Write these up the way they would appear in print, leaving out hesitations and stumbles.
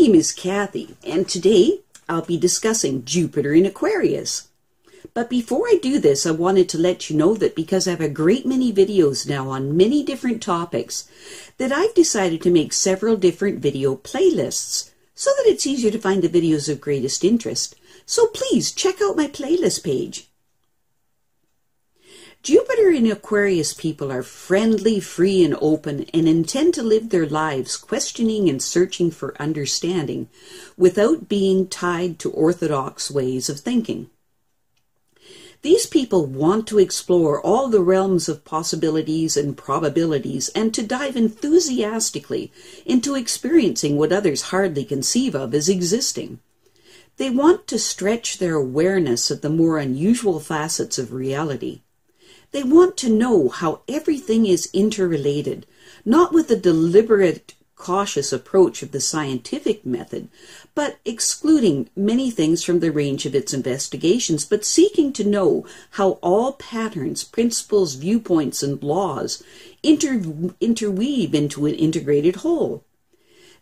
name is Kathy, and today I'll be discussing Jupiter in Aquarius. But before I do this, I wanted to let you know that because I have a great many videos now on many different topics, that I've decided to make several different video playlists so that it's easier to find the videos of greatest interest. So please check out my playlist page. Jupiter in Aquarius people are friendly, free, and open, and intend to live their lives questioning and searching for understanding without being tied to orthodox ways of thinking. These people want to explore all the realms of possibilities and probabilities and to dive enthusiastically into experiencing what others hardly conceive of as existing. They want to stretch their awareness of the more unusual facets of reality. They want to know how everything is interrelated, not with a deliberate, cautious approach of the scientific method, but excluding many things from the range of its investigations, but seeking to know how all patterns, principles, viewpoints, and laws interweave into an integrated whole.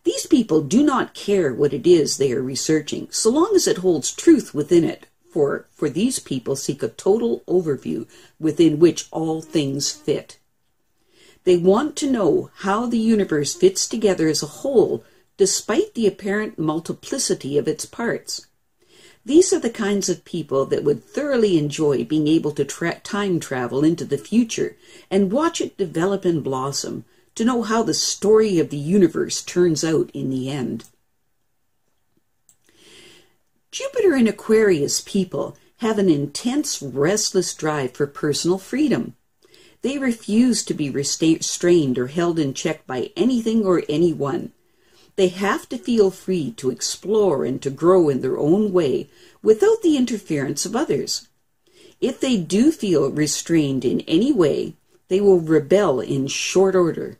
These people do not care what it is they are researching, so long as it holds truth within it. For these people seek a total overview within which all things fit. They want to know how the universe fits together as a whole, despite the apparent multiplicity of its parts. These are the kinds of people that would thoroughly enjoy being able to time travel into the future and watch it develop and blossom, to know how the story of the universe turns out in the end. Jupiter in Aquarius people have an intense, restless drive for personal freedom. They refuse to be restrained or held in check by anything or anyone. They have to feel free to explore and to grow in their own way without the interference of others. If they do feel restrained in any way, they will rebel in short order.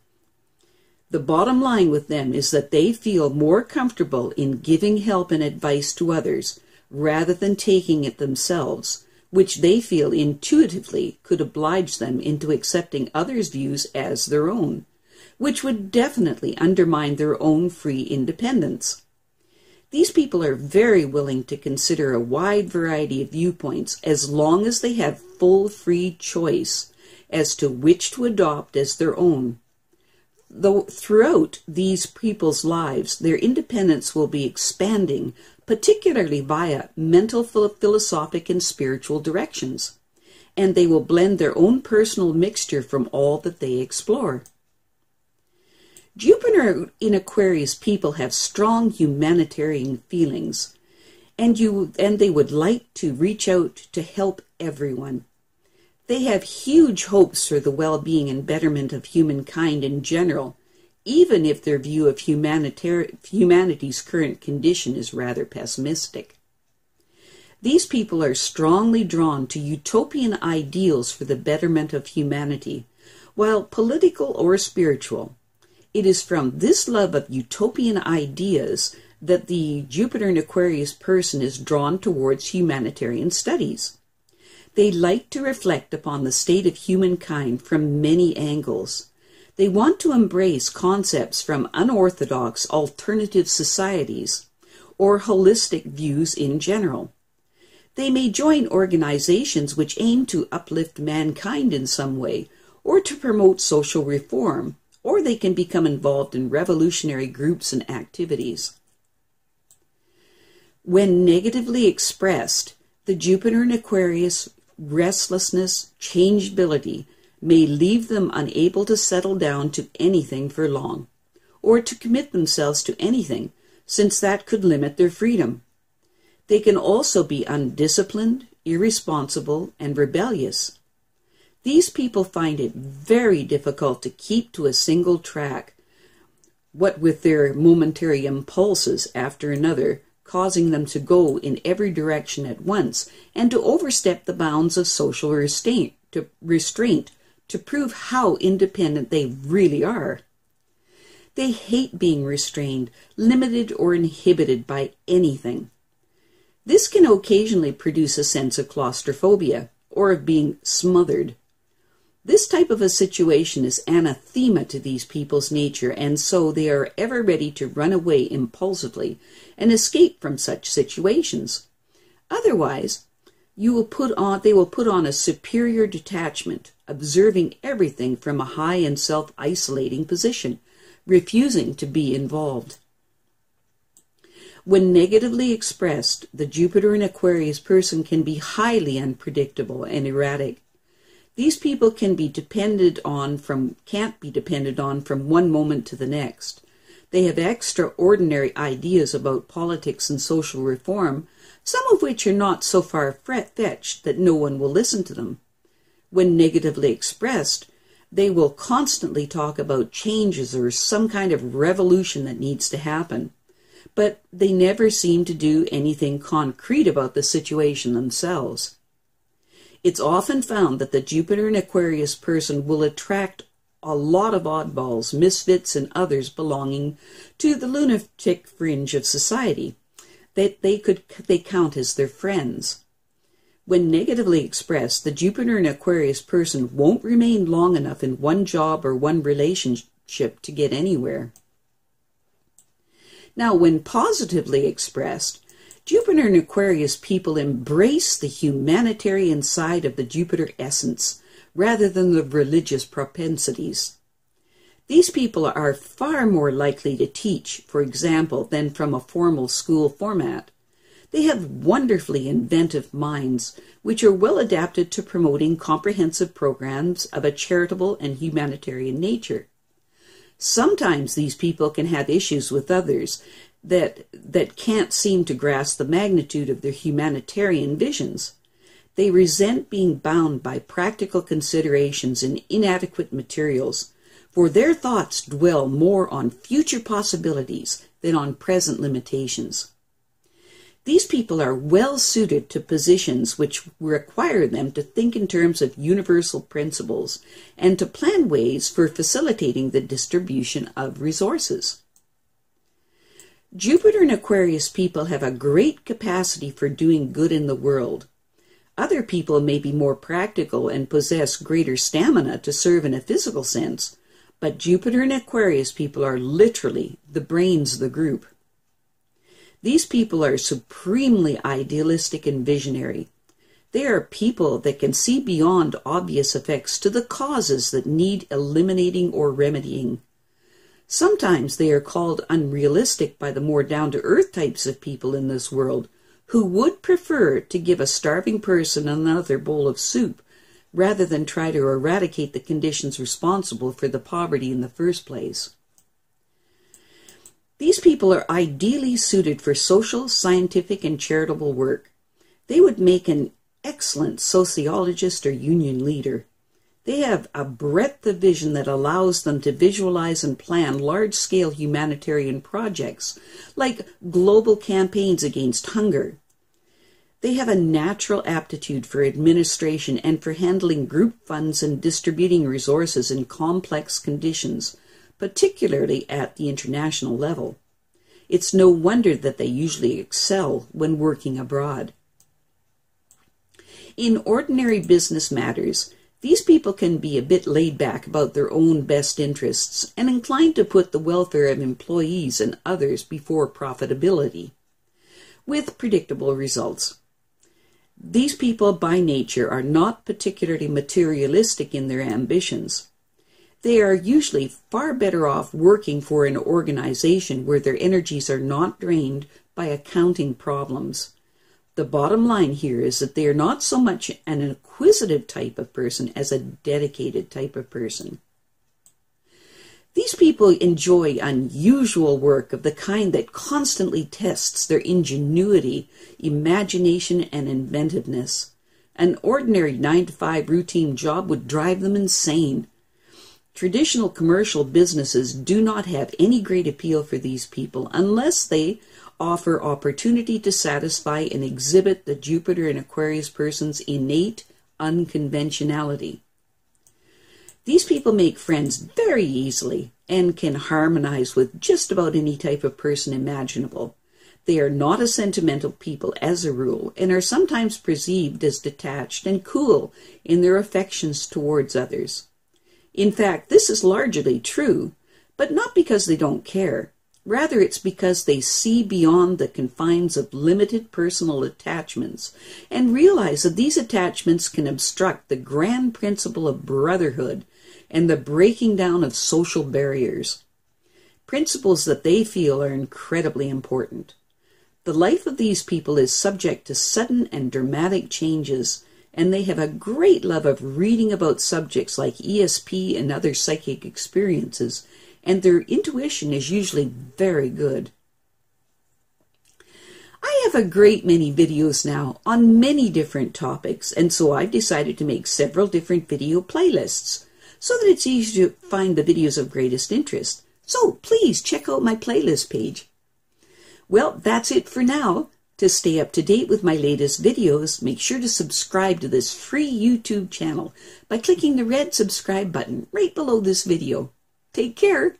The bottom line with them is that they feel more comfortable in giving help and advice to others rather than taking it themselves, which they feel intuitively could oblige them into accepting others' views as their own, which would definitely undermine their own free independence. These people are very willing to consider a wide variety of viewpoints as long as they have full free choice as to which to adopt as their own. Though throughout these people's lives, their independence will be expanding, particularly via mental, philosophic, and spiritual directions, and they will blend their own personal mixture from all that they explore. Jupiter in Aquarius people have strong humanitarian feelings, and they would like to reach out to help everyone. They have huge hopes for the well-being and betterment of humankind in general, even if their view of humanity's current condition is rather pessimistic. These people are strongly drawn to utopian ideals for the betterment of humanity, while political or spiritual. It is from this love of utopian ideas that the Jupiter in Aquarius person is drawn towards humanitarian studies. They like to reflect upon the state of humankind from many angles. They want to embrace concepts from unorthodox alternative societies or holistic views in general. They may join organizations which aim to uplift mankind in some way or to promote social reform, or they can become involved in revolutionary groups and activities. When negatively expressed, the Jupiter in Aquarius restlessness, changeability, may leave them unable to settle down to anything for long, or to commit themselves to anything, since that could limit their freedom. They can also be undisciplined, irresponsible, and rebellious. These people find it very difficult to keep to a single track, what with their momentary impulses after another, causing them to go in every direction at once and to overstep the bounds of social restraint to prove how independent they really are. They hate being restrained, limited, or inhibited by anything. This can occasionally produce a sense of claustrophobia or of being smothered. This type of a situation is anathema to these people's nature, and so they are ever ready to run away impulsively and escape from such situations. Otherwise, they will put on a superior detachment, observing everything from a high and self-isolating position, refusing to be involved. When negatively expressed, the Jupiter in Aquarius person can be highly unpredictable and erratic. These people can't be depended on from one moment to the next. They have extraordinary ideas about politics and social reform, some of which are not so far-fetched that no one will listen to them. When negatively expressed, they will constantly talk about changes or some kind of revolution that needs to happen, but they never seem to do anything concrete about the situation themselves. It's often found that the Jupiter in Aquarius person will attract a lot of oddballs, misfits, and others belonging to the lunatic fringe of society that they count as their friends. When negatively expressed, the Jupiter in Aquarius person won't remain long enough in one job or one relationship to get anywhere. Now, when positively expressed, Jupiter in Aquarius people embrace the humanitarian side of the Jupiter essence rather than the religious propensities. These people are far more likely to teach, for example, than from a formal school format. They have wonderfully inventive minds, which are well adapted to promoting comprehensive programs of a charitable and humanitarian nature. Sometimes these people can have issues with others that can't seem to grasp the magnitude of their humanitarian visions. They resent being bound by practical considerations and inadequate materials, for their thoughts dwell more on future possibilities than on present limitations. These people are well suited to positions which require them to think in terms of universal principles and to plan ways for facilitating the distribution of resources. Jupiter in Aquarius people have a great capacity for doing good in the world. Other people may be more practical and possess greater stamina to serve in a physical sense, but Jupiter in Aquarius people are literally the brains of the group. These people are supremely idealistic and visionary. They are people that can see beyond obvious effects to the causes that need eliminating or remedying. Sometimes they are called unrealistic by the more down-to-earth types of people in this world, who would prefer to give a starving person another bowl of soup rather than try to eradicate the conditions responsible for the poverty in the first place. These people are ideally suited for social, scientific, and charitable work. They would make an excellent sociologist or union leader. They have a breadth of vision that allows them to visualize and plan large-scale humanitarian projects, like global campaigns against hunger. They have a natural aptitude for administration and for handling group funds and distributing resources in complex conditions, particularly at the international level. It's no wonder that they usually excel when working abroad. In ordinary business matters, these people can be a bit laid back about their own best interests and inclined to put the welfare of employees and others before profitability, with predictable results. These people by nature are not particularly materialistic in their ambitions. They are usually far better off working for an organization where their energies are not drained by accounting problems. The bottom line here is that they are not so much an inquisitive type of person as a dedicated type of person. These people enjoy unusual work of the kind that constantly tests their ingenuity, imagination, and inventiveness. An ordinary 9-to-5 routine job would drive them insane. Traditional commercial businesses do not have any great appeal for these people unless they offer opportunity to satisfy and exhibit the Jupiter and Aquarius person's innate unconventionality. These people make friends very easily and can harmonize with just about any type of person imaginable. They are not a sentimental people as a rule, and are sometimes perceived as detached and cool in their affections towards others. In fact, this is largely true, but not because they don't care. Rather, it's because they see beyond the confines of limited personal attachments and realize that these attachments can obstruct the grand principle of brotherhood and the breaking down of social barriers. Principles that they feel are incredibly important. The life of these people is subject to sudden and dramatic changes, and they have a great love of reading about subjects like ESP and other psychic experiences, and their intuition is usually very good. I have a great many videos now on many different topics, and so I've decided to make several different video playlists so that it's easy to find the videos of greatest interest. So please check out my playlist page. Well, that's it for now. To stay up to date with my latest videos, make sure to subscribe to this free YouTube channel by clicking the red subscribe button right below this video. Take care.